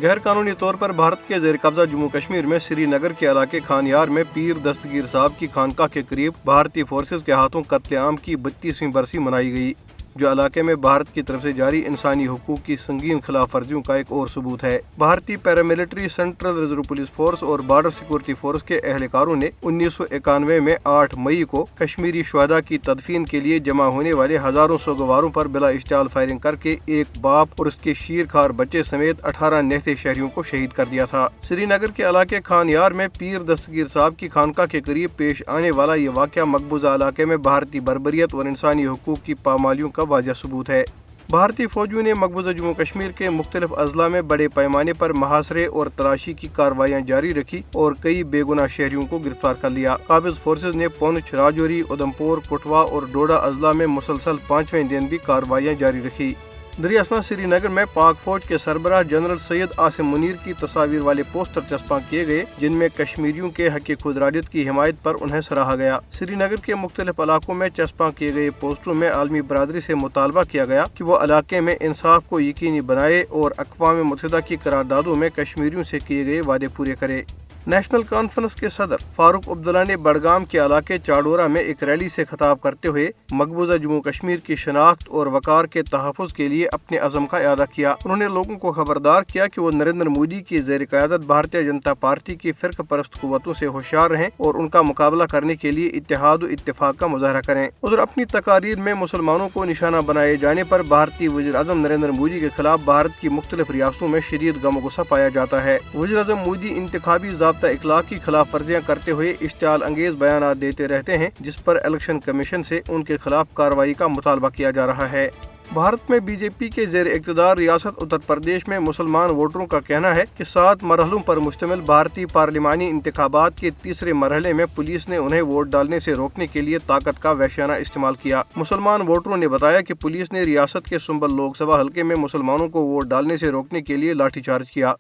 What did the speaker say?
غیر قانونی طور پر بھارت کے زیر قبضہ جموں کشمیر میں سری نگر کے علاقے خانیار میں پیر دستگیر صاحب کی خانقاہ کے قریب بھارتی فورسز کے ہاتھوں قتل عام کی 32ویں برسی منائی گئی، جو علاقے میں بھارت کی طرف سے جاری انسانی حقوق کی سنگین خلاف ورزیوں کا ایک اور ثبوت ہے۔ بھارتی paramilitary, central reserve police force اور بارڈر سیکورٹی فورس کے اہلکاروں نے 1991 میں 8 مئی کو کشمیری شہداء کی تدفین کے لیے جمع ہونے والے ہزاروں سوگواروں پر بلا اشتعال فائرنگ کر کے ایک باپ اور اس کے شیرخوار بچے سمیت 18 نہتے شہریوں کو شہید کر دیا تھا۔ سری نگر کے علاقے خانیار میں پیر دستگیر صاحب کی خانقاہ کے قریب پیش آنے والا یہ واقعہ مقبوضہ علاقے میں بھارتی بربریت اور انسانی حقوق کی پامالیوں کا واضح ثبوت ہے۔ بھارتی فوجیوں نے مقبوضہ جموں کشمیر کے مختلف اضلاع میں بڑے پیمانے پر محاصرے اور تلاشی کی کارروائیاں جاری رکھی اور کئی بے گناہ شہریوں کو گرفتار کر لیا۔ قابض فورسز نے پونچھ، راجوری، ادھمپور، کٹھوا اور ڈوڈا اضلاع میں مسلسل 5ویں دن بھی کارروائیاں جاری رکھی۔ دریں اثنا سری نگر میں پاک فوج کے سربراہ جنرل سید عاصم منیر کی تصاویر والے پوسٹر چسپاں کیے گئے، جن میں کشمیریوں کے حق خود ارادیت کی حمایت پر انہیں سراہا گیا۔ سری نگر کے مختلف علاقوں میں چسپاں کیے گئے پوسٹروں میں عالمی برادری سے مطالبہ کیا گیا کہ وہ علاقے میں انصاف کو یقینی بنائے اور اقوام متحدہ کی قراردادوں میں کشمیریوں سے کیے گئے وعدے پورے کرے۔ نیشنل کانفرنس کے صدر فاروق عبداللہ نے بڈگام کے علاقے چاڈورہ میں ایک ریلی سے خطاب کرتے ہوئے مقبوضہ جموں کشمیر کی شناخت اور وقار کے تحفظ کے لیے اپنے عزم کا اعادہ کیا۔ انہوں نے لوگوں کو خبردار کیا کہ وہ نریندر مودی کی زیر قیادت بھارتیہ جنتا پارٹی کی فرقہ پرست قوتوں سے ہوشیار رہیں اور ان کا مقابلہ کرنے کے لیے اتحاد و اتفاق کا مظاہرہ کریں۔ ادھر اپنی تقاریر میں مسلمانوں کو نشانہ بنائے جانے پر بھارتی وزیر اعظم نریندر مودی کے خلاف بھارت کی مختلف ریاستوں میں شدید غم و غصہ پایا جاتا ہے۔ وزیر اعظم مودی انتخابی ضابطہ اخلاق کی خلاف ورزیاں کرتے ہوئے اشتعال انگیز بیانات دیتے رہتے ہیں، جس پر الیکشن کمیشن سے ان کے خلاف کارروائی کا مطالبہ کیا جا رہا ہے۔ بھارت میں بی جے پی کے زیر اقتدار ریاست اتر پردیش میں مسلمان ووٹروں کا کہنا ہے کہ 7 مرحلوں پر مشتمل بھارتی پارلیمانی انتخابات کے تیسرے مرحلے میں پولیس نے انہیں ووٹ ڈالنے سے روکنے کے لیے طاقت کا وحشیانہ استعمال کیا۔ مسلمان ووٹروں نے بتایا کہ پولیس نے ریاست کے سنبل لوک سبھا حلقے میں مسلمانوں کو ووٹ ڈالنے سے روکنے کے لیے لاٹھی چارج کیا۔